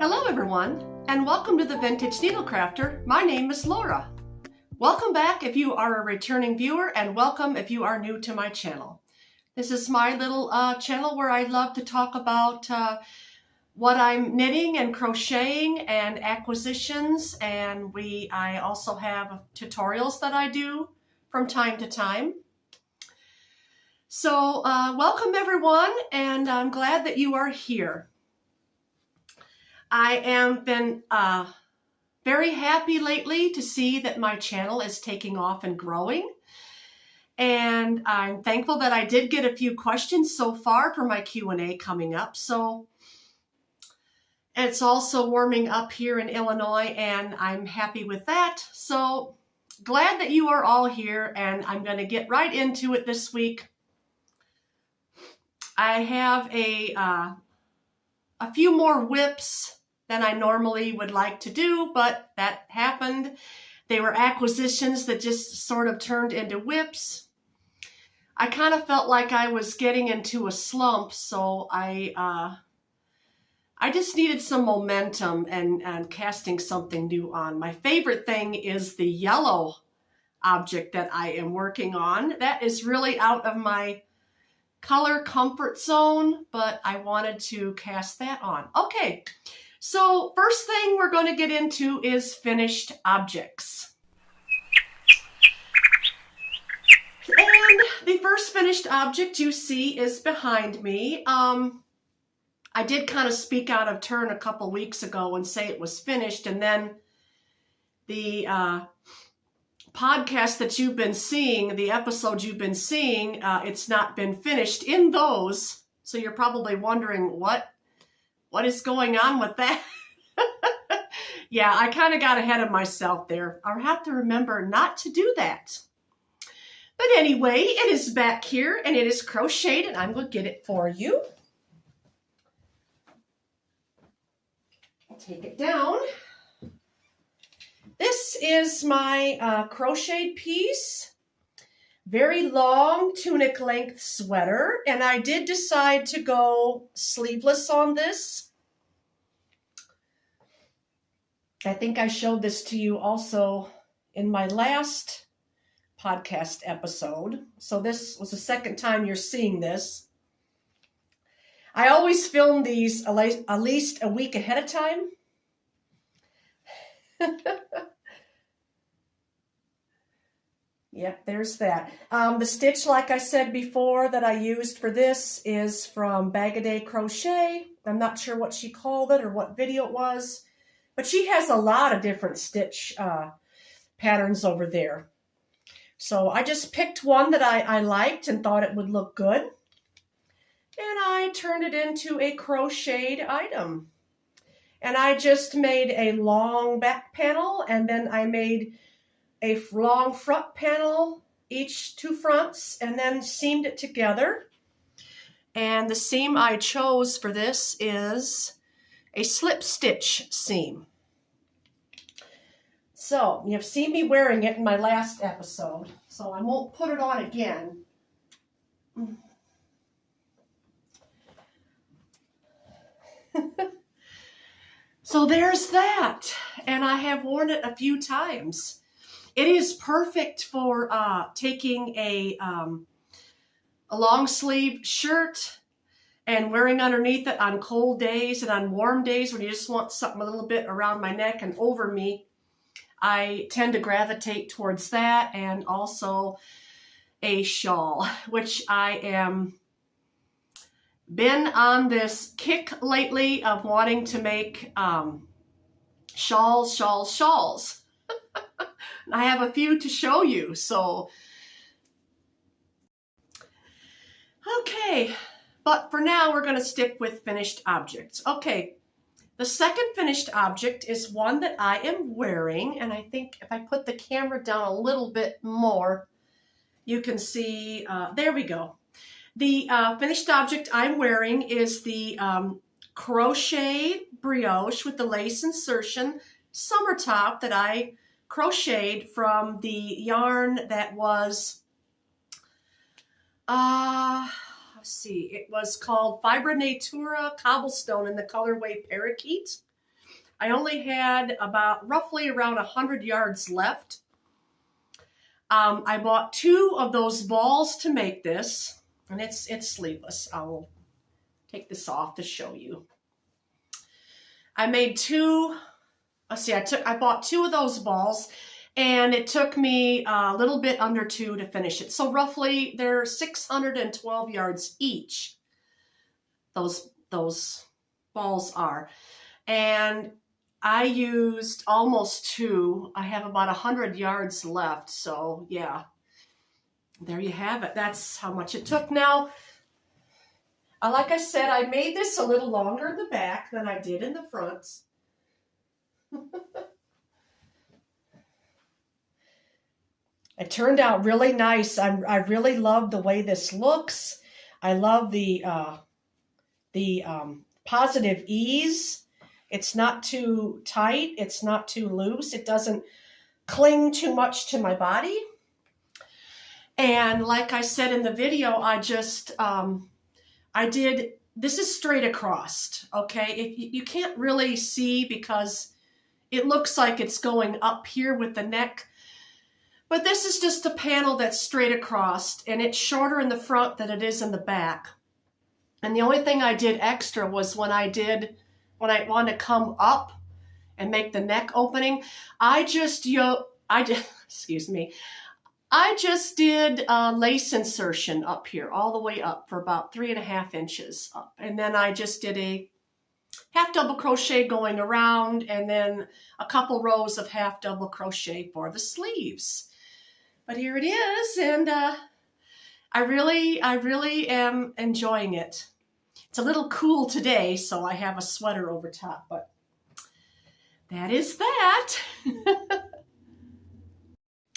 Hello everyone, and welcome to the Vintage Needle Crafter. My name is Laura. Welcome back if you are a returning viewer, and welcome if you are new to my channel. This is my little channel where I love to talk about what I'm knitting and crocheting and acquisitions, and I also have tutorials that I do from time to time. So welcome everyone, and I'm glad that you are here. I have been very happy lately to see that my channel is taking off and growing. And I'm thankful that I did get a few questions so far for my Q&A coming up. So it's also warming up here in Illinois, and I'm happy with that. So glad that you are all here, and I'm going to get right into it this week. I have a few more whips than I normally would like to do, but that happened. They were acquisitions that just sort of turned into whips. I kind of felt like I was getting into a slump, so I just needed some momentum and casting something new on. My favorite thing is the yellow object that I am working on. That is really out of my color comfort zone, but I wanted to cast that on. Okay. So first thing we're going to get into is finished objects. And the first finished object you see is behind me. I did kind of speak out of turn a couple weeks ago and say it was finished, and then the podcast that you've been seeing, the episodes you've been seeing, it's not been finished in those. So you're probably wondering what is going on with that? Yeah, I kind of got ahead of myself there. I'll have to remember not to do that. But anyway, it is back here and it is crocheted, and I'm going to get it for you. I'll take it down. This is my crocheted piece. Very long tunic length sweater, and I did decide to go sleeveless on this. I think I showed this to you also in my last podcast episode. So this was the second time you're seeing this. I always film these at least a week ahead of time. Yep, there's that. The stitch, like I said before, that I used for this is from Bag-A-Day Crochet. I'm not sure what she called it or what video it was, but she has a lot of different stitch patterns over there. So I just picked one that I liked and thought it would look good. And I turned it into a crocheted item. And I just made a long back panel, and then I made a long front panel, each two fronts, and then seamed it together. And the seam I chose for this is a slip stitch seam. So you've seen me wearing it in my last episode, so I won't put it on again. So there's that, and I have worn it a few times. It is perfect for taking a long sleeve shirt and wearing underneath it on cold days and on warm days when you just want something a little bit around my neck and over me. I tend to gravitate towards that, and also a shawl, which I am been on this kick lately of wanting to make shawls. I have a few to show you, so. Okay, but for now we're going to stick with finished objects. Okay, the second finished object is one that I am wearing, and I think if I put the camera down a little bit more, you can see, there we go. The finished object I'm wearing is the Crochet Brioche with the lace insertion summer top that I crocheted from the yarn that was, let's see, it was called Fibra Natura Cobblestone in the colorway Parakeet. I only had roughly around 100 yards left. I bought 2 of those balls to make this, and it's sleeveless. I will take this off to show you. I made 2. Let's see, I bought 2 of those balls, and it took me a little bit under 2 to finish it. So roughly they're 612 yards each. Those balls are. And I used almost 2. I have about 100 yards left. So yeah, there you have it. That's how much it took. Now, like I said, I made this a little longer in the back than I did in the front. It turned out really nice. I really love the way this looks. I love the positive ease. It's not too tight. It's not too loose. It doesn't cling too much to my body. And like I said in the video, this is straight across, okay? You can't really see because it looks like it's going up here with the neck. But this is just a panel that's straight across, and it's shorter in the front than it is in the back. And the only thing I did extra was when I wanted to come up and make the neck opening, I just did lace insertion up here, all the way up for about 3.5 inches up. And then I just did a half double crochet going around, and then a couple rows of half double crochet for the sleeves. But here it is, and I really am enjoying it. It's a little cool today, so I have a sweater over top, but that is that.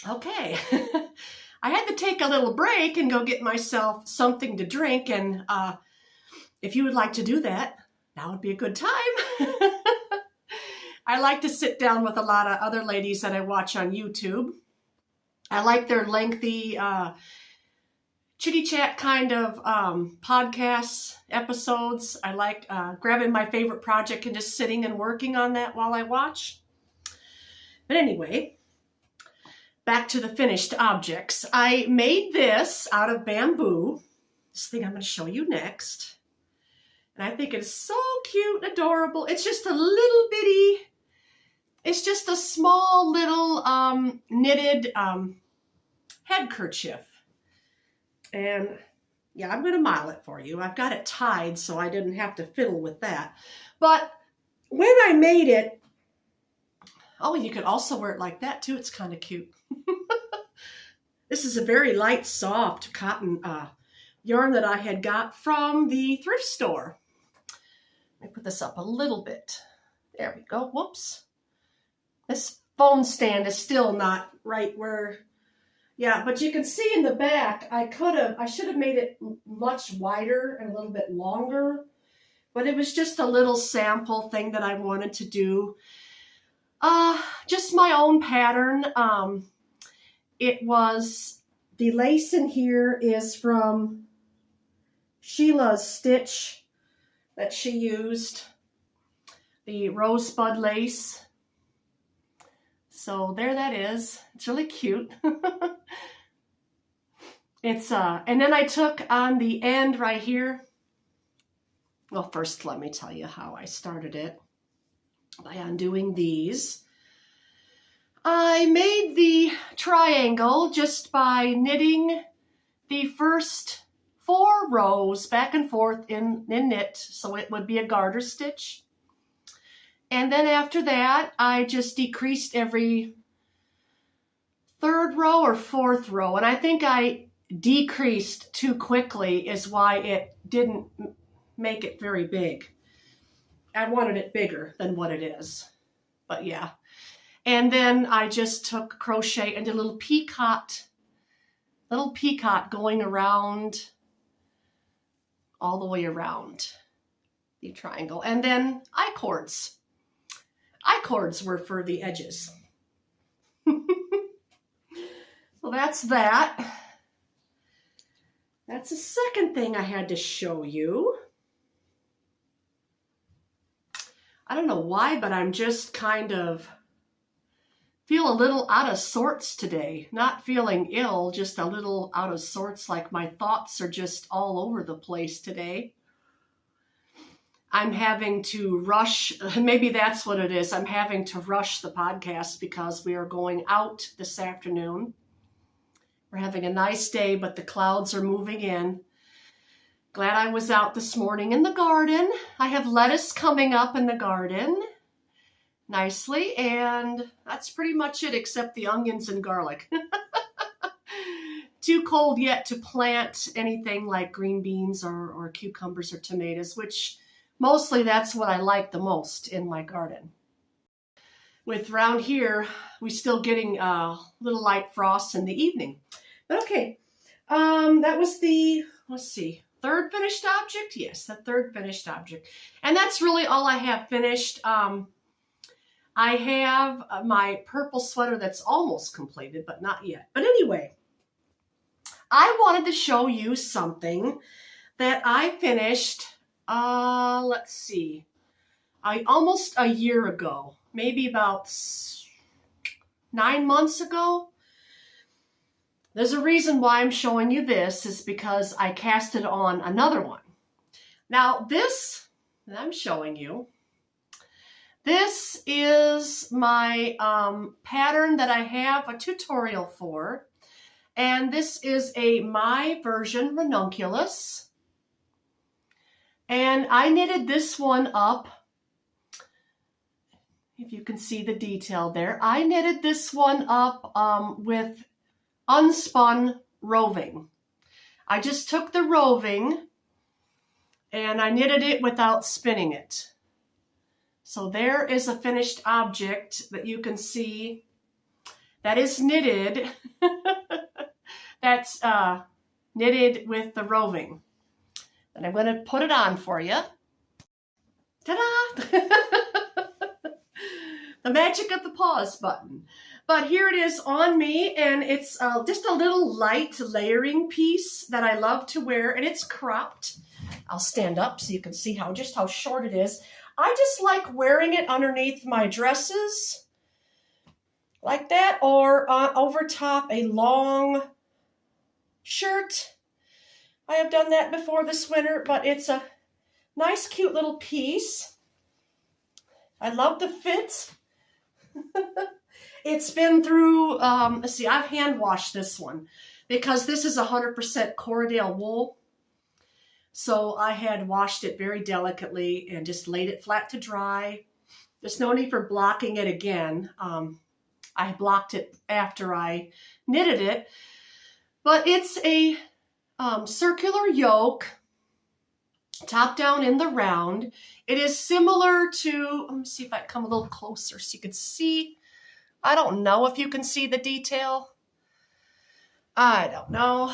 Okay, I had to take a little break and go get myself something to drink, and if you would like to do that, now would be a good time. I like to sit down with a lot of other ladies that I watch on YouTube. I like their lengthy chitty chat kind of podcasts, episodes. I like grabbing my favorite project and just sitting and working on that while I watch. But anyway, back to the finished objects. I made this out of bamboo. This thing I'm going to show you next. And I think it's so cute and adorable. It's just a little bitty, it's just a small little knitted headkerchief. And yeah, I'm going to model it for you. I've got it tied so I didn't have to fiddle with that. But when I made it, oh, you could also wear it like that too. It's kind of cute. This is a very light, soft cotton yarn that I had got from the thrift store. Let me put this up a little bit. There we go. Whoops. This phone stand is still not right where, yeah, but you can see in the back, I should have made it much wider and a little bit longer, but it was just a little sample thing that I wanted to do. Just my own pattern. It was, the lace in here is from Sheila's stitch that she used, the rosebud lace. So there that is. It's really cute. It's and then I took on the end right here. Well, first let me tell you how I started it. By undoing these. I made the triangle just by knitting the first 4 rows back and forth in knit, so it would be a garter stitch. And then after that, I just decreased every 3rd row or 4th row. And I think I decreased too quickly is why it didn't make it very big. I wanted it bigger than what it is, but yeah. And then I just took crochet and did a little peacock going around, all the way around the triangle. And then I-cords. I-cords were for the edges. So that's that. That's the second thing I had to show you. I don't know why, but I'm just kind of feel a little out of sorts today. Not feeling ill, just a little out of sorts, like my thoughts are just all over the place today. I'm having to rush, maybe that's what it is. I'm having to rush the podcast because we are going out this afternoon. We're having a nice day, but the clouds are moving in. Glad I was out this morning in the garden. I have lettuce coming up in the garden nicely, and that's pretty much it except the onions and garlic. Too cold yet to plant anything like green beans or cucumbers or tomatoes, which mostly that's what I like the most in my garden. With around here, we're still getting little light frosts in the evening. But okay, that was the, let's see, third finished object? Yes, the third finished object. And that's really all I have finished. I have my purple sweater that's almost completed, but not yet. But anyway, I wanted to show you something that I finished, let's see, almost a year ago, maybe about 9 months ago. There's a reason why I'm showing you this, is because I casted on another one. Now this that I'm showing you, this is my pattern that I have a tutorial for, and this is a My Version ranunculus, and I knitted this one up. If you can see the detail there, I knitted this one up with unspun roving. I just took the roving and I knitted it without spinning it. So there is a finished object that you can see that is knitted. That's knitted with the roving. And I'm going to put it on for you. Ta-da! The magic of the pause button. But here it is on me, and it's just a little light layering piece that I love to wear, and it's cropped. I'll stand up so you can see just how short it is. I just like wearing it underneath my dresses like that, or over top a long shirt. I have done that before this winter, but it's a nice, cute little piece. I love the fit. It's been through, let's see, I've hand washed this one because this is 100% Corriedale wool. So I had washed it very delicately and just laid it flat to dry. There's no need for blocking it again. I blocked it after I knitted it, but it's a circular yoke, top down in the round. It is similar to, let me see if I can come a little closer so you can see. I don't know if you can see the detail. I don't know.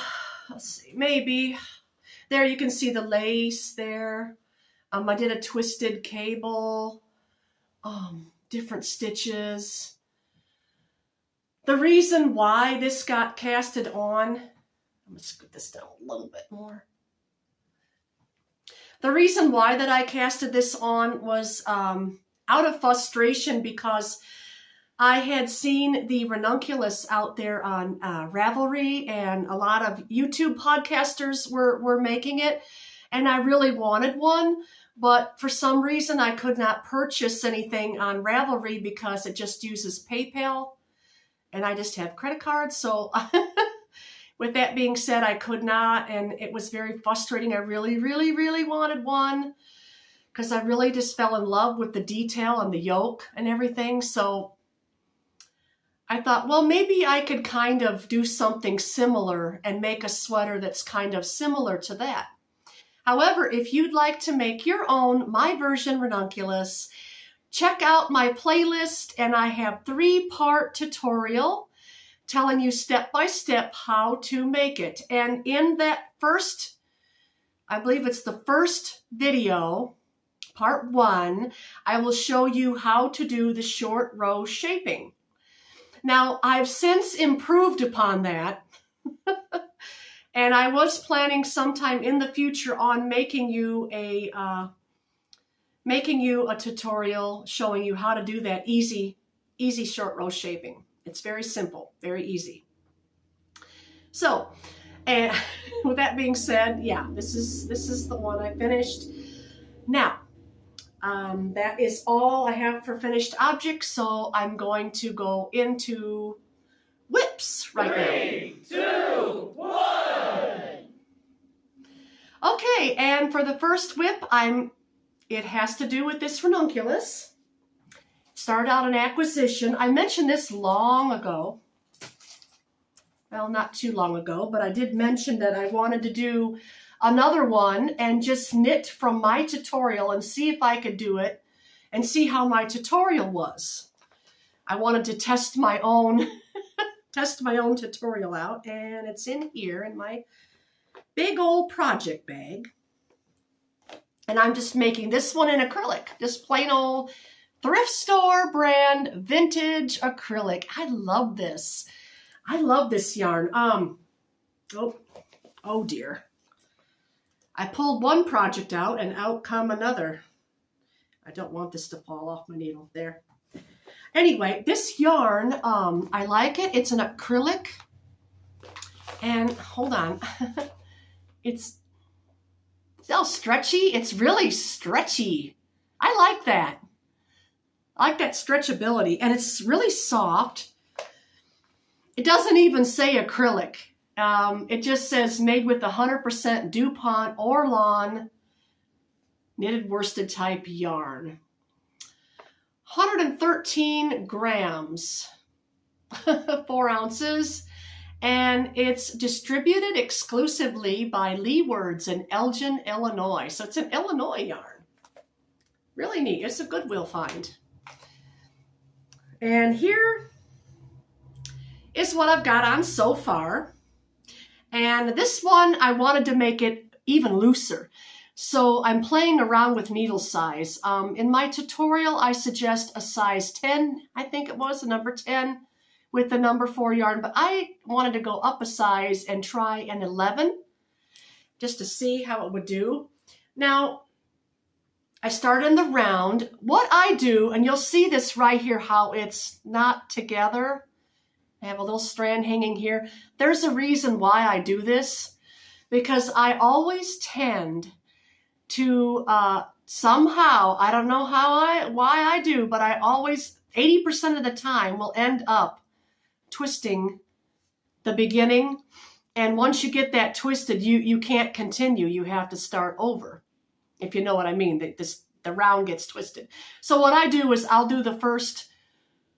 Let's see, maybe. There you can see the lace there. I did a twisted cable, different stitches. The reason why this got casted on, I'm going to scoot this down a little bit more. The reason why that I casted this on was out of frustration because I had seen the ranunculus out there on Ravelry, and a lot of YouTube podcasters were making it, and I really wanted one, but for some reason I could not purchase anything on Ravelry because it just uses PayPal, and I just have credit cards, so with that being said, I could not, and it was very frustrating. I really, really, really wanted one because I really just fell in love with the detail and the yoke and everything, so I thought, well, maybe I could kind of do something similar and make a sweater that's kind of similar to that. However, if you'd like to make your own My Version ranunculus, check out my playlist, and I have 3-part tutorial telling you step by step how to make it. And in that first, I believe it's the first video, part 1, I will show you how to do the short row shaping. Now, I've since improved upon that, and I was planning sometime in the future on making you a making you a tutorial showing you how to do that easy short row shaping. It's very simple, very easy. So, and with that being said, yeah, this is the one I finished. Now, that is all I have for finished objects, so I'm going to go into whips right now. 3, 2, 1. Okay, and for the first whip, it has to do with this ranunculus. Started out an acquisition. I mentioned this long ago. Well, not too long ago, but I did mention that I wanted to do another one and just knit from my tutorial and see if I could do it and see how my tutorial was. I wanted to test my own tutorial out, and it's in here in my big old project bag. And I'm just making this one in acrylic, just plain old thrift store brand vintage acrylic. I love this. I love this yarn. Oh dear. I pulled one project out and out come another. I don't want this to fall off my needle there. Anyway, this yarn, I like it. It's an acrylic. And hold on. It's so stretchy. It's really stretchy. I like that. I like that stretchability. And it's really soft. It doesn't even say acrylic. It just says made with 100% DuPont or lawn knitted worsted type yarn. 113 grams, 4 ounces, and it's distributed exclusively by Leewards in Elgin, Illinois. So it's an Illinois yarn. Really neat. It's a Goodwill find. And here is what I've got on so far. And this one, I wanted to make it even looser. So I'm playing around with needle size. In my tutorial, I suggest a size 10, I think it was, a number 10 with the number 4 yarn. But I wanted to go up a size and try an 11 just to see how it would do. Now, I start in the round. What I do, and you'll see this right here, how it's not together. I have a little strand hanging here. There's a reason why I do this, because I always tend to somehow, I don't know why I do, but I always, 80% of the time, will end up twisting the beginning. And once you get that twisted, you can't continue. You have to start over, if you know what I mean. The round gets twisted. So what I do is I'll do the first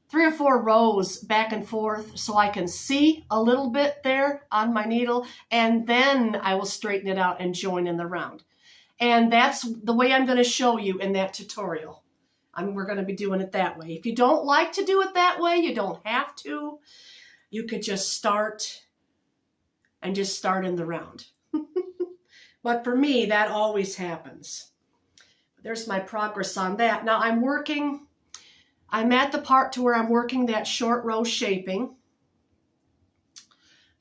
3 or 4 rows back and forth so I can see a little bit there on my needle, and then I will straighten it out and join in the round. And that's the way I'm going to show you in that tutorial. We're going to be doing it that way. If you don't like to do it that way, you don't have to. You could just start in the round. But for me, that always happens. There's my progress on that. Now I'm at the part to where I'm working that short row shaping.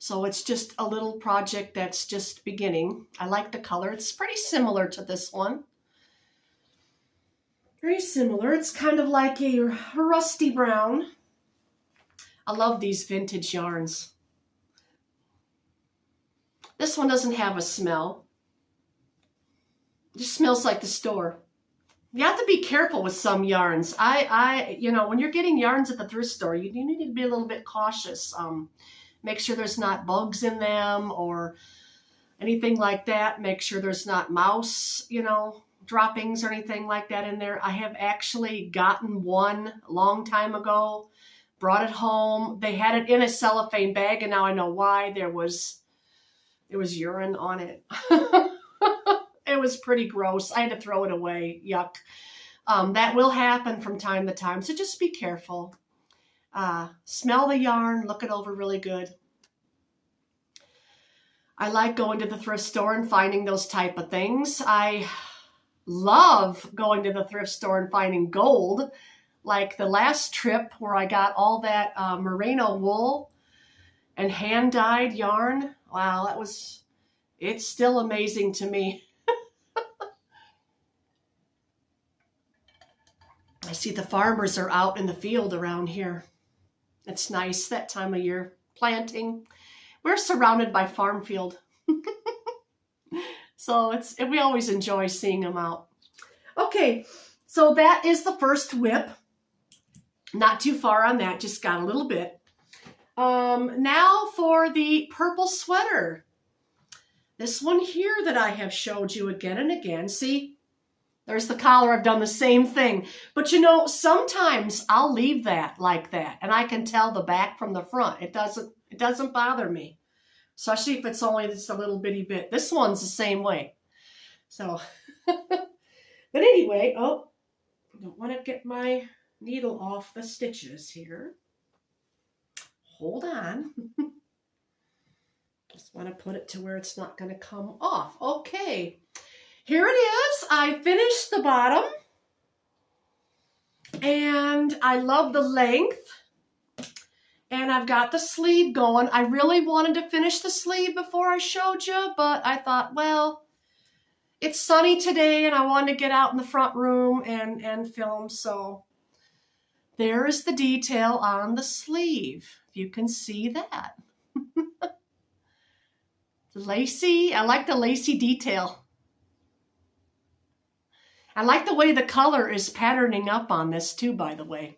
So it's just a little project that's just beginning. I like the color. It's pretty similar to this one. Very similar. It's kind of like a rusty brown. I love these vintage yarns. This one doesn't have a smell. It just smells like the store. You have to be careful with some yarns. You know, when you're getting yarns at the thrift store, you need to be a little bit cautious. Make sure there's not bugs in them or anything like that. Make sure there's not mouse, droppings or anything like that in there. I have actually gotten one a long time ago, brought it home. They had it in a cellophane bag, and now I know why. There was urine on it. It was pretty gross. I had to throw it away. Yuck. That will happen from time to time, so just be careful. Smell the yarn, look it over really good. I like going to the thrift store and finding those type of things. I love going to the thrift store and finding gold, like the last trip where I got all that merino wool and hand-dyed yarn. Wow, it's still amazing to me. I see the farmers are out in the field around here. It's nice that time of year, planting. We're surrounded by farm field. So we always enjoy seeing them out. Okay, so that is the first whip. Not too far on that, just got a little bit. Now for the purple sweater. This one here that I have showed you again and again. See, there's the collar. I've done the same thing. But you know, sometimes I'll leave that like that, and I can tell the back from the front. It doesn't bother me. Especially if it's only just a little bitty bit. This one's the same way. So, but anyway, oh, I don't want to get my needle off the stitches here. Hold on. Just want to put it to where it's not going to come off. Okay, here it is. I finished the bottom. And I love the length. And I've got the sleeve going. I really wanted to finish the sleeve before I showed you, but I thought, well, it's sunny today and I wanted to get out in the front room and film. So there is the detail on the sleeve. If you can see that. The lacy, I like the lacy detail. I like the way the color is patterning up on this too, by the way.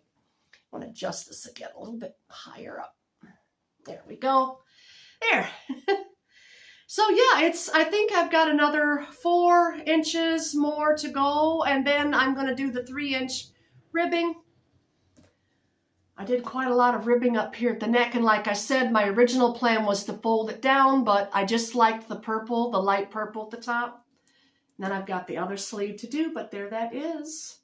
I want to adjust this again a little bit higher up. There we go. There. So yeah, I think I've got another 4 inches more to go, and then I'm going to do the 3-inch ribbing. I did quite a lot of ribbing up here at the neck, and like I said, my original plan was to fold it down, but I just liked the purple, the light purple at the top. And then I've got the other sleeve to do, but there that is.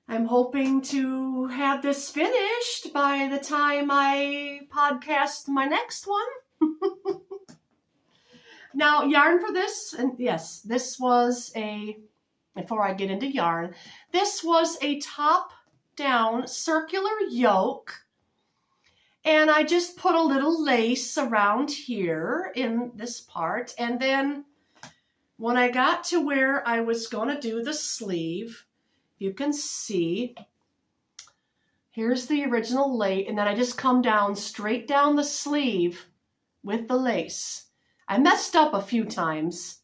I'm hoping to have this finished by the time I podcast my next one. Now, yarn for this, and yes, this was before I get into yarn, this was a top-down circular yoke, and I just put a little lace around here in this part, and then when I got to where I was going to do the sleeve, you can see, here's the original lace, and then I just come down straight down the sleeve with the lace. I messed up a few times,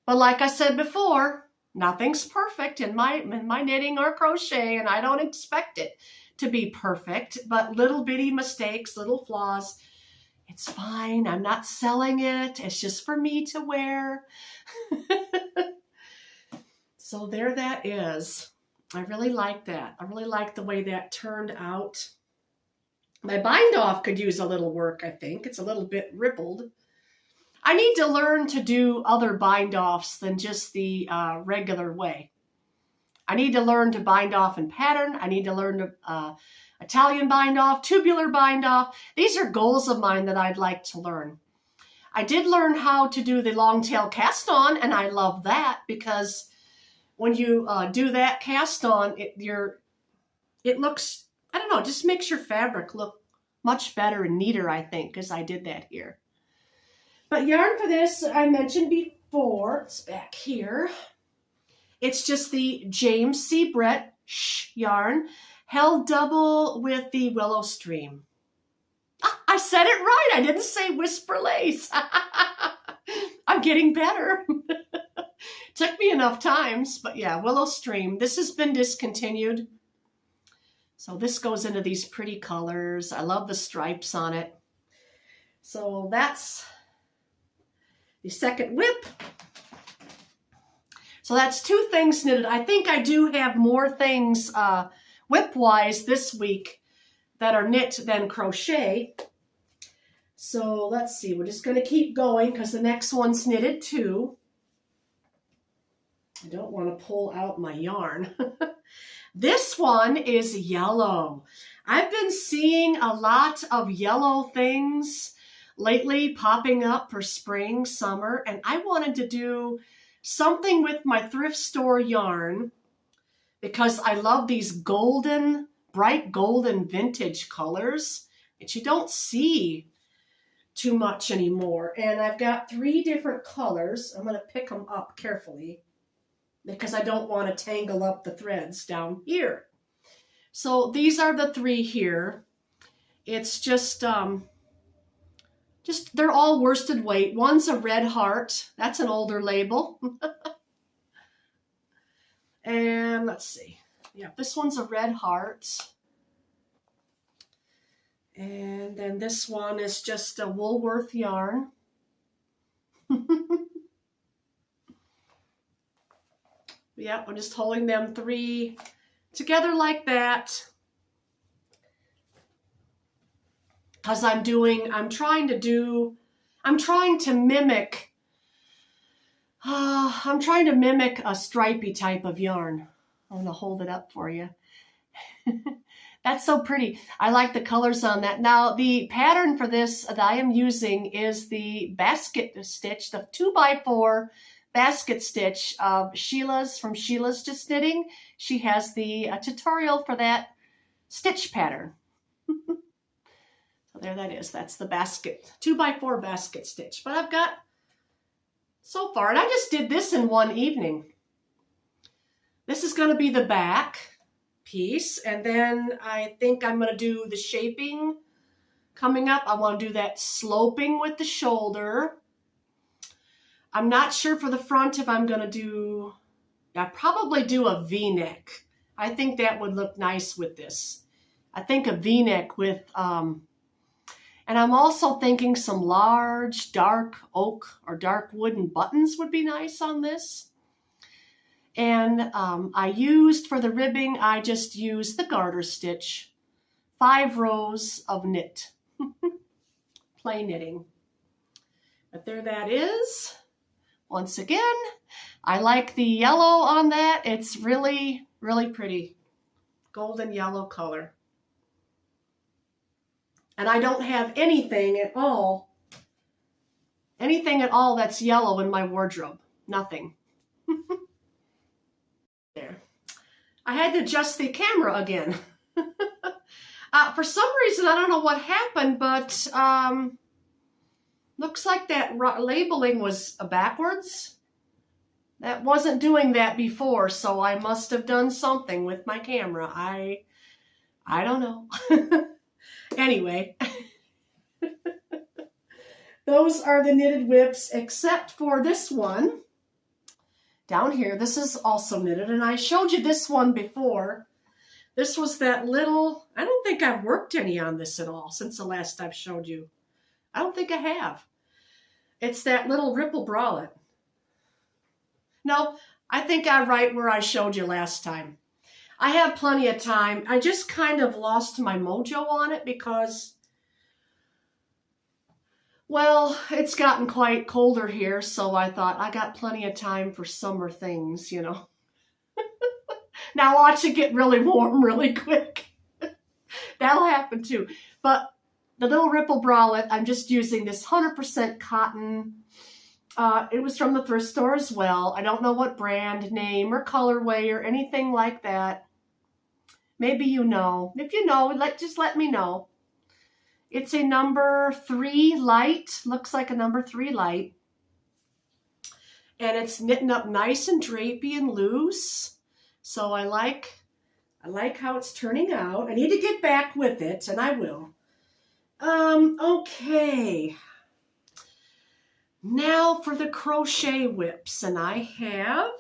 but like I said before, nothing's perfect in my knitting or crochet, and I don't expect it to be perfect, but little bitty mistakes, little flaws, it's fine. I'm not selling it. It's just for me to wear. So there that is. I really like that. I really like the way that turned out. My bind off could use a little work, I think. It's a little bit rippled. I need to learn to do other bind offs than just the regular way. I need to learn to bind off in pattern. I need to learn to Italian bind off, tubular bind off. These are goals of mine that I'd like to learn. I did learn how to do the long tail cast on, and I love that because when you do that cast on, it looks, I don't know, it just makes your fabric look much better and neater, I think, because I did that here. But yarn for this, I mentioned before, it's back here. It's just the James C. Brett yarn, held double with the Willow Stream. Ah, I said it right. I didn't say whisper lace. I'm getting better. Took me enough times, but yeah, Willow Stream. This has been discontinued. So this goes into these pretty colors. I love the stripes on it. So that's the second whip. So that's 2 things knitted. I think I do have more things whip-wise this week that are knit than crochet. So let's see, we're just going to keep going because the next one's knitted too. I don't want to pull out my yarn. This one is yellow. I've been seeing a lot of yellow things lately popping up for spring, summer, and I wanted to do something with my thrift store yarn because I love these golden, bright golden vintage colors that you don't see too much anymore. And I've got 3 different colors. I'm going to pick them up carefully. because I don't want to tangle up the threads down here. So these are the 3 here. It's just they're all worsted weight. One's a red heart. That's an older label. And let's see. Yeah, this one's a red heart. And then this one is just a Woolworth yarn. Yeah, I'm just holding them 3 together like that. Because I'm trying to mimic a stripy type of yarn. I'm going to hold it up for you. That's so pretty. I like the colors on that. Now, the pattern for this that I am using is the basket stitch, the 2x4 basket stitch of Sheila's, from Sheila's Just Knitting. She has the tutorial for that stitch pattern. So there that is. That's the basket, 2x4 basket stitch. But I've got so far, and I just did this in one evening. This is going to be the back piece, and then I think I'm going to do the shaping coming up. I want to do that sloping with the shoulder. I'm not sure for the front if I'm going to do, I'll probably do a V-neck. I think that would look nice with this. I think a V-neck with, and I'm also thinking some large dark oak or dark wooden buttons would be nice on this. And I used, for the ribbing, I just used the garter stitch. 5 rows of knit. Plain knitting. But there that is. Once again, I like the yellow on that. It's really, really pretty. Golden yellow color. And I don't have anything at all that's yellow in my wardrobe. Nothing. There. I had to adjust the camera again. For some reason, I don't know what happened, but looks like that labeling was backwards. That wasn't doing that before, so I must have done something with my camera. I don't know. Anyway, those are the knitted whips, except for this one down here. This is also knitted, and I showed you this one before. This was that little, I don't think I've worked any on this at all since the last I've showed you. I don't think I have. It's that little ripple bralette. No, I think I'm right where I showed you last time. I have plenty of time. I just kind of lost my mojo on it because, well, it's gotten quite colder here, so I thought I got plenty of time for summer things, you know. Now watch it get really warm really quick. That'll happen too. But the little ripple bralette, I'm just using this 100% cotton. It was from the thrift store as well. I don't know what brand name or colorway or anything like that. Maybe you know. If you know, just let me know. It's a number 3 light. Looks like a number 3 light. And it's knitting up nice and drapey and loose. So I like how it's turning out. I need to get back with it, and I will. Okay. Now for the crochet whips, and I have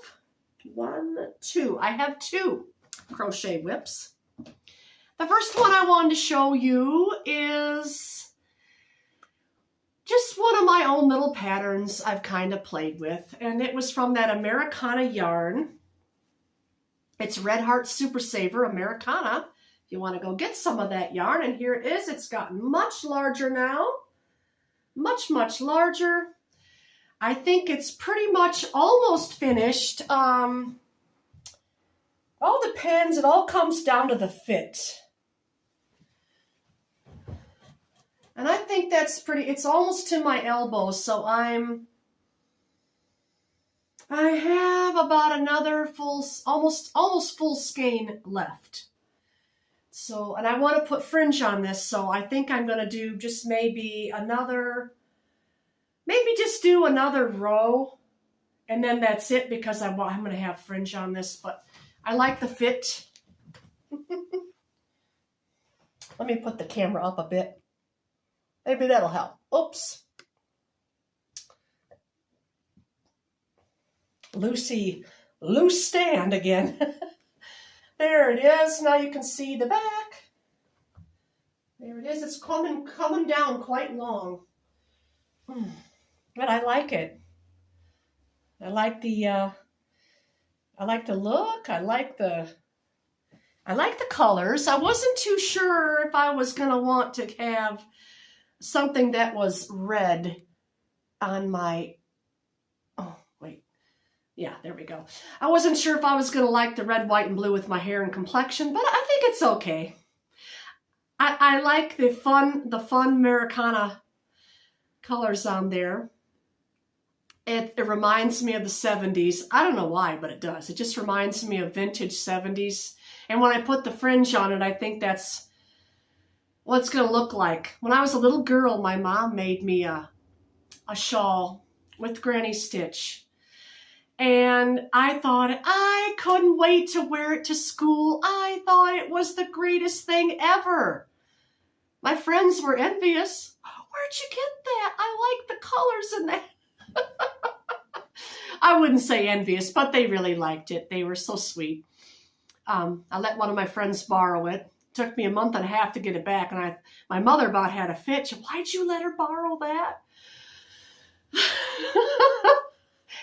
2. I have 2 crochet whips. The first one I wanted to show you is just one of my own little patterns I've kind of played with, and it was from that Americana yarn. It's Red Heart Super Saver Americana. If you want to go get some of that yarn, and here it is. It's gotten much larger now. Much, much larger. I think it's pretty much almost finished. All depends. It all comes down to the fit. And I think that's pretty, it's almost to my elbow, so I have about another almost full skein left. So, and I want to put fringe on this, so I think I'm going to do just maybe just do another row And then that's it because I'm going to have fringe on this, but I like the fit. Let me put the camera up a bit. Maybe that'll help. Oops. Lucy, loose stand again. There it is. Now you can see the back. There it is. It's coming down quite long. But I like it. I like the look. I like the colors. I wasn't too sure if I was going to want to have something that was red on my, oh, wait. Yeah, there we go. I wasn't sure if I was going to like the red, white, and blue with my hair and complexion, but I think it's okay. I like the fun Americana colors on there. It reminds me of the 70s. I don't know why, but it does. It just reminds me of vintage 70s. And when I put the fringe on it, I think that's what it's going to look like. When I was a little girl, my mom made me a shawl with granny stitch. And I thought, I couldn't wait to wear it to school. I thought it was the greatest thing ever. My friends were envious. Where'd you get that? I like the colors in that. I wouldn't say envious, but they really liked it. They were so sweet. I let one of my friends borrow it. It took me a month and a half to get it back, and my mother about had a fit. She, why'd you let her borrow that?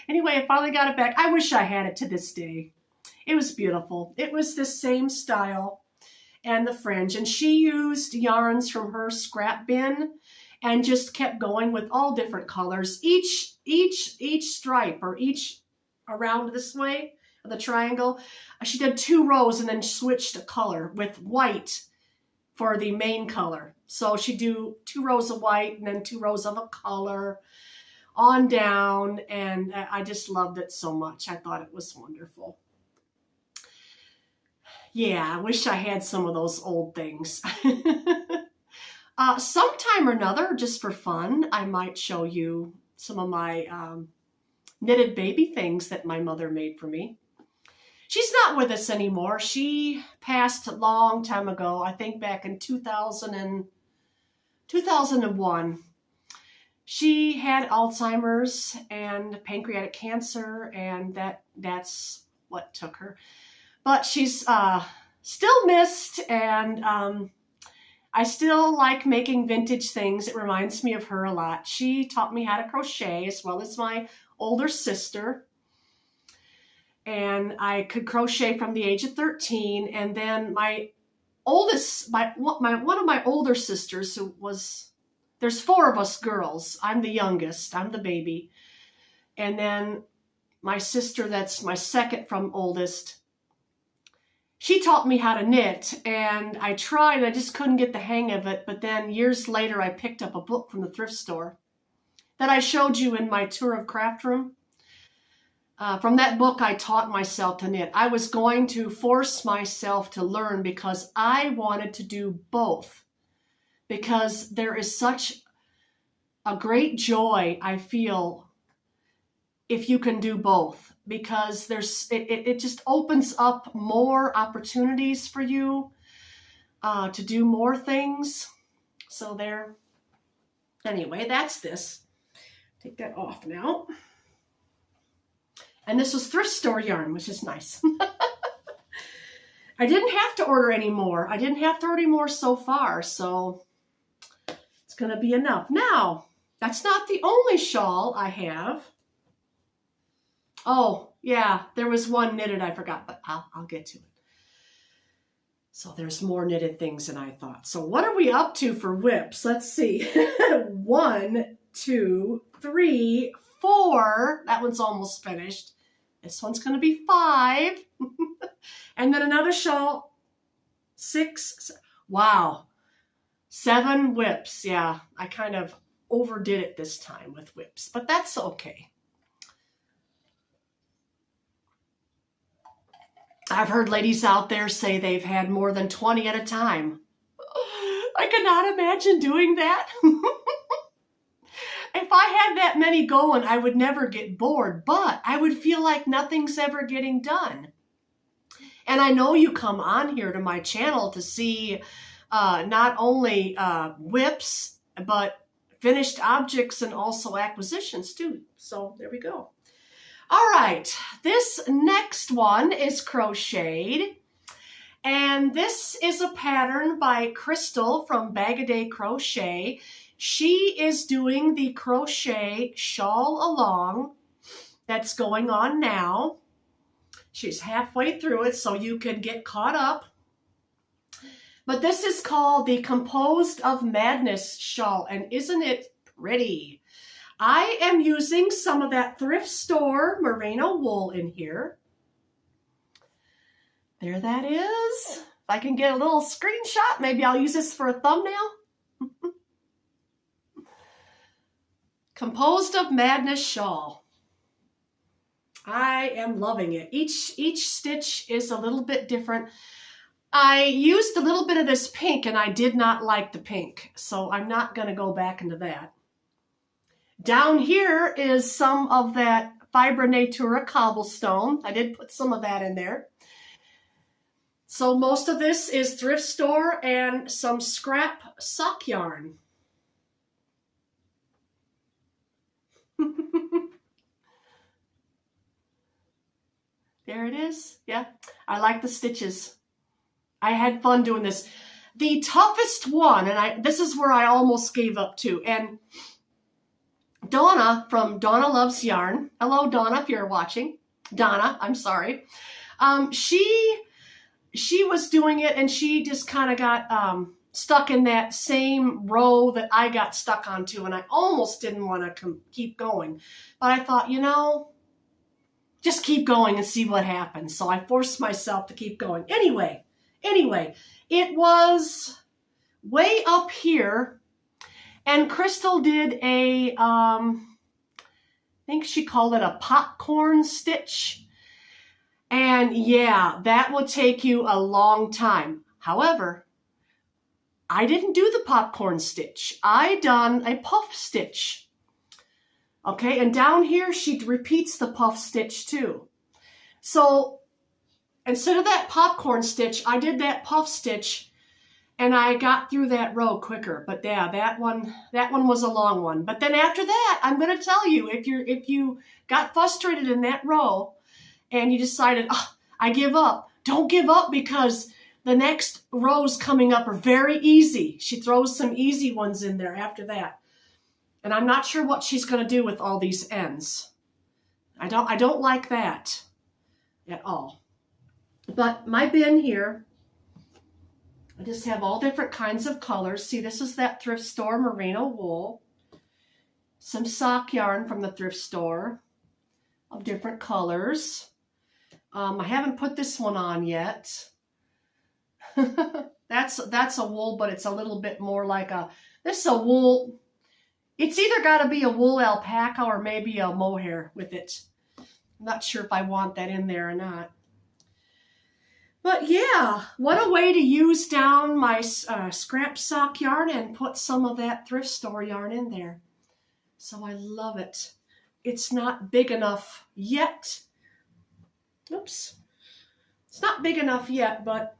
Anyway, I finally got it back. I wish I had it to this day. It was beautiful. It was the same style and the fringe, and she used yarns from her scrap bin and just kept going with all different colors. Each stripe or each around this way, the triangle, she did 2 rows and then switched a color with white for the main color. So she'd do 2 rows of white and then 2 rows of a color on down, and I just loved it so much. I thought it was wonderful. Yeah, I wish I had some of those old things. Sometime or another, just for fun, I might show you some of my knitted baby things that my mother made for me. She's not with us anymore. She passed a long time ago, I think back in 2001. She had Alzheimer's and pancreatic cancer, and that's what took her. But she's still missed, and I still like making vintage things. It reminds me of her a lot. She taught me how to crochet, as well as my older sister. And I could crochet from the age of 13. And then one of my older sisters, who was, there's 4 of us girls. I'm the youngest. I'm the baby. And then my sister, that's my second from oldest, she taught me how to knit, and I tried. I just couldn't get the hang of it. But then years later, I picked up a book from the thrift store that I showed you in my tour of craft room. From that book, I taught myself to knit. I was going to force myself to learn because I wanted to do both. Because there is such a great joy, I feel, if you can do both. Because it just opens up more opportunities for you to do more things. So there. Anyway, that's this. Take that off now. And this was thrift store yarn, which is nice. I didn't have to order any more. I didn't have to order any more so far, so it's going to be enough. Now, that's not the only shawl I have. Oh, yeah, there was one knitted I forgot, but I'll get to it. So there's more knitted things than I thought. So what are we up to for whips? Let's see. 1, 2, 3, 4. That one's almost finished. This one's going to be 5. And then another shawl. 6. Wow. 7 whips. Yeah, I kind of overdid it this time with whips, but that's okay. I've heard ladies out there say they've had more than 20 at a time. I cannot imagine doing that. if I had that many going, I would never get bored, but I would feel like nothing's ever getting done. And I know you come on here to my channel to see not only whips, but finished objects and also acquisitions too. So there we go. All right, this next one is crocheted. And this is a pattern by Crystal from Bag-A-Day Crochet. She is doing the crochet shawl along that's going on now. She's halfway through it, so you can get caught up. But this is called the Composed of Madness shawl, and isn't it pretty? I am using some of that thrift store merino wool in here. There that is. If I can get a little screenshot, maybe I'll use this for a thumbnail. Composed of Madness shawl. I am loving it. Each stitch is a little bit different. I used a little bit of this pink and I did not like the pink, so I'm not going to go back into that. Down here is some of that Fibra Natura cobblestone. I did put some of that in there. So most of this is thrift store and some scrap sock yarn. There it is. Yeah, I like the stitches. I had fun doing this. The toughest one, and this is where I almost gave up too, and Donna from Donna Loves Yarn. Hello, Donna, if you're watching. Donna, I'm sorry. She was doing it, and she just kind of got stuck in that same row that I got stuck onto, and I almost didn't want to keep going. But I thought, you know, just keep going and see what happens. So I forced myself to keep going. Anyway, it was way up here, and Crystal did a, I think she called it a popcorn stitch. And yeah, that will take you a long time. However, I didn't do the popcorn stitch. I done a puff stitch. Okay, and down here, she repeats the puff stitch too. So instead of that popcorn stitch, I did that puff stitch, and I got through that row quicker. But yeah, that one was a long one. But then after that, I'm going to tell you, if you got frustrated in that row and you decided, oh, I give up, don't give up, because the next rows coming up are very easy. She throws some easy ones in there after that. And I'm not sure what she's going to do with all these ends. I don't like that at all. But my bin here, I just have all different kinds of colors. See, this is that thrift store merino wool. Some sock yarn from the thrift store of different colors. I haven't put this one on yet. That's a wool, but it's a little bit more like this is a wool. It's either got to be a wool alpaca or maybe a mohair with it. I'm not sure if I want that in there or not. But yeah, what a way to use down my scrap sock yarn and put some of that thrift store yarn in there. So I love it. It's not big enough yet. Oops. It's not big enough yet, but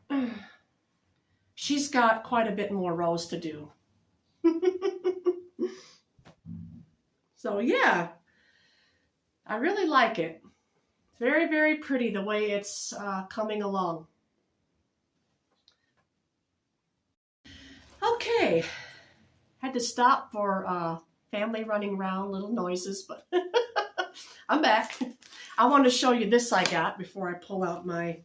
she's got quite a bit more rows to do. So yeah, I really like it. Very, very pretty the way it's coming along. Okay, had to stop for family running around, little noises, but I'm back. I want to show you this I got before I pull out my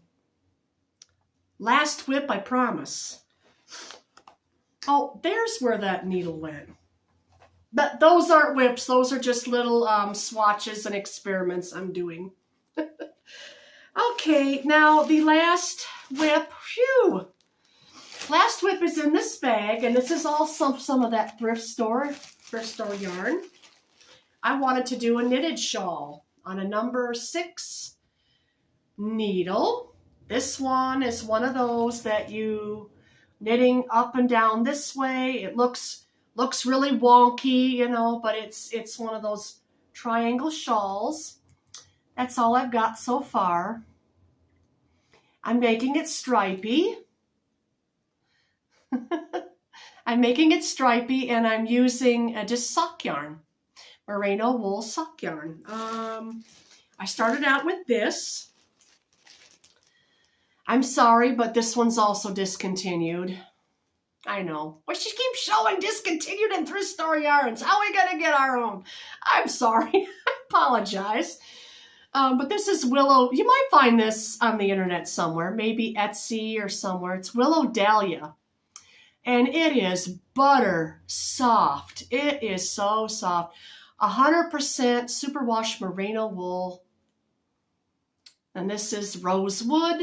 last whip, I promise. Oh, there's where that needle went. But those aren't whips. Those are just little swatches and experiments I'm doing. Okay, now the last whip. Phew! Last whip is in this bag, and this is all some of that thrift store yarn. I wanted to do a knitted shawl on a number 6 needle. This one is one of those that you knitting up and down this way. It looks Looks really wonky, you know, but it's one of those triangle shawls. That's all I've got so far. I'm making it stripy. I'm making it stripy, and I'm using just sock yarn, merino wool sock yarn. I started out with this. I'm sorry, but this one's also discontinued. I know. Well, she keeps showing discontinued in thrift store yarns. How are we going to get our own? I'm sorry. I apologize. But this is Willow. You might find this on the internet somewhere, maybe Etsy or somewhere. It's Willow Dahlia. And it is butter soft. It is so soft. 100% superwash merino wool. And this is rosewood.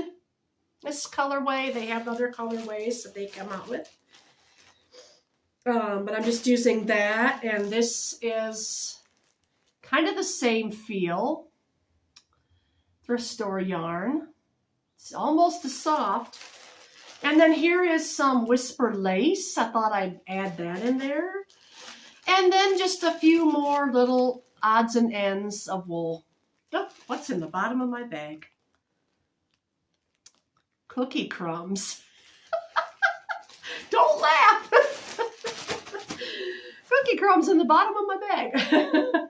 This colorway. They have other colorways that they come out with. But I'm just using that. And this is kind of the same feel. Thrift store yarn. It's almost as soft. And then here is some whisper lace. I thought I'd add that in there. And then just a few more little odds and ends of wool. Oh, what's in the bottom of my bag? Cookie crumbs. Don't laugh. Cookie crumbs in the bottom of my bag.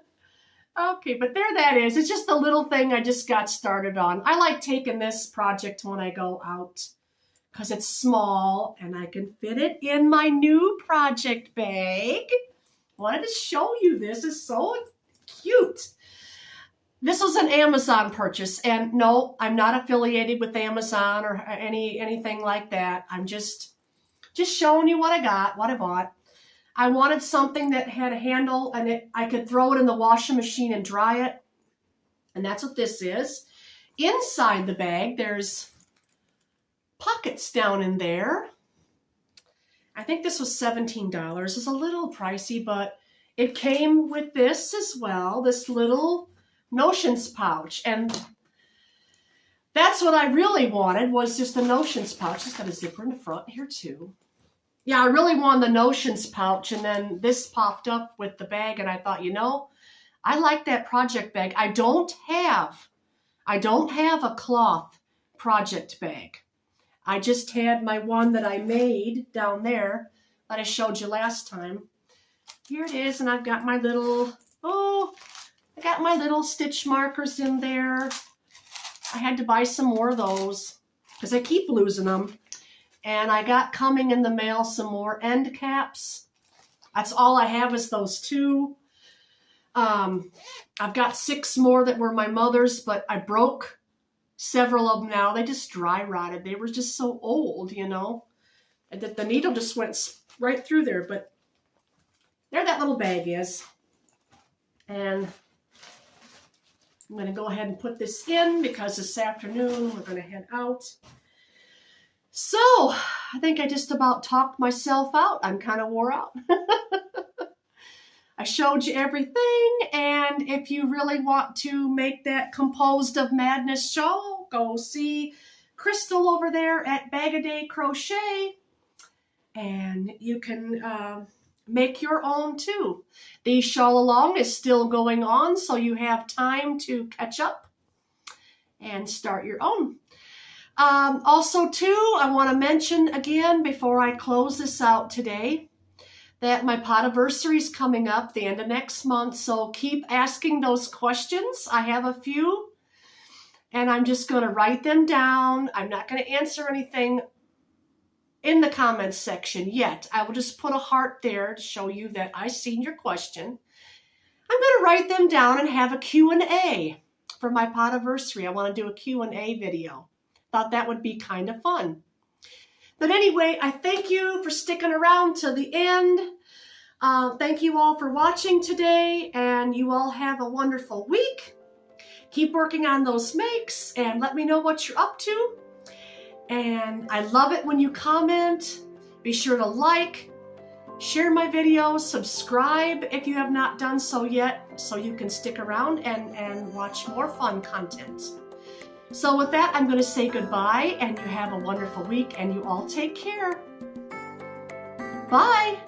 Okay, but there that is. It's just a little thing I just got started on. I like taking this project when I go out because it's small and I can fit it in my new project bag. Wanted to show you this. It's so cute. This was an Amazon purchase, and no, I'm not affiliated with Amazon or anything like that. I'm just showing you what I got, what I bought. I wanted something that had a handle and I could throw it in the washing machine and dry it. And that's what this is. Inside the bag, there's pockets down in there. I think this was $17. It's a little pricey, but it came with this as well, this little notions pouch. And that's what I really wanted, was just a notions pouch. It's got a zipper in the front here too. Yeah, I really wanted the notions pouch, and then this popped up with the bag, and I thought, you know, I like that project bag. I don't have a cloth project bag. I just had my one that I made down there that I showed you last time. Here it is, and I've got my little, I got my little stitch markers in there. I had to buy some more of those because I keep losing them. And I got coming in the mail some more end caps. That's all I have is those two. I've got 6 more that were my mother's, but I broke several of them now. They just dry rotted. They were just so old, you know. And the needle just went right through there. But there that little bag is. And I'm going to go ahead and put this in because this afternoon we're going to head out. So, I think I just about talked myself out. I'm kind of wore out. I showed you everything, and if you really want to make that Composed of Madness shawl, go see Crystal over there at Bag-A-Day Crochet, and you can make your own too. The shawl along is still going on, so you have time to catch up and start your own. Also, too, I want to mention again before I close this out today that my Potiversary is coming up the end of next month. So keep asking those questions. I have a few, and I'm just going to write them down. I'm not going to answer anything in the comments section yet. I will just put a heart there to show you that I seen your question. I'm going to write them down and have a Q&A for my Potiversary. I want to do a Q&A video. Thought that would be kind of fun. But anyway, I thank you for sticking around to the end. Thank you all for watching today, and you all have a wonderful week. Keep working on those makes and let me know what you're up to. And I love it when you comment. Be sure to like, share my videos, subscribe if you have not done so yet, so you can stick around and watch more fun content. So with that, I'm going to say goodbye, and you have a wonderful week, and you all take care. Bye.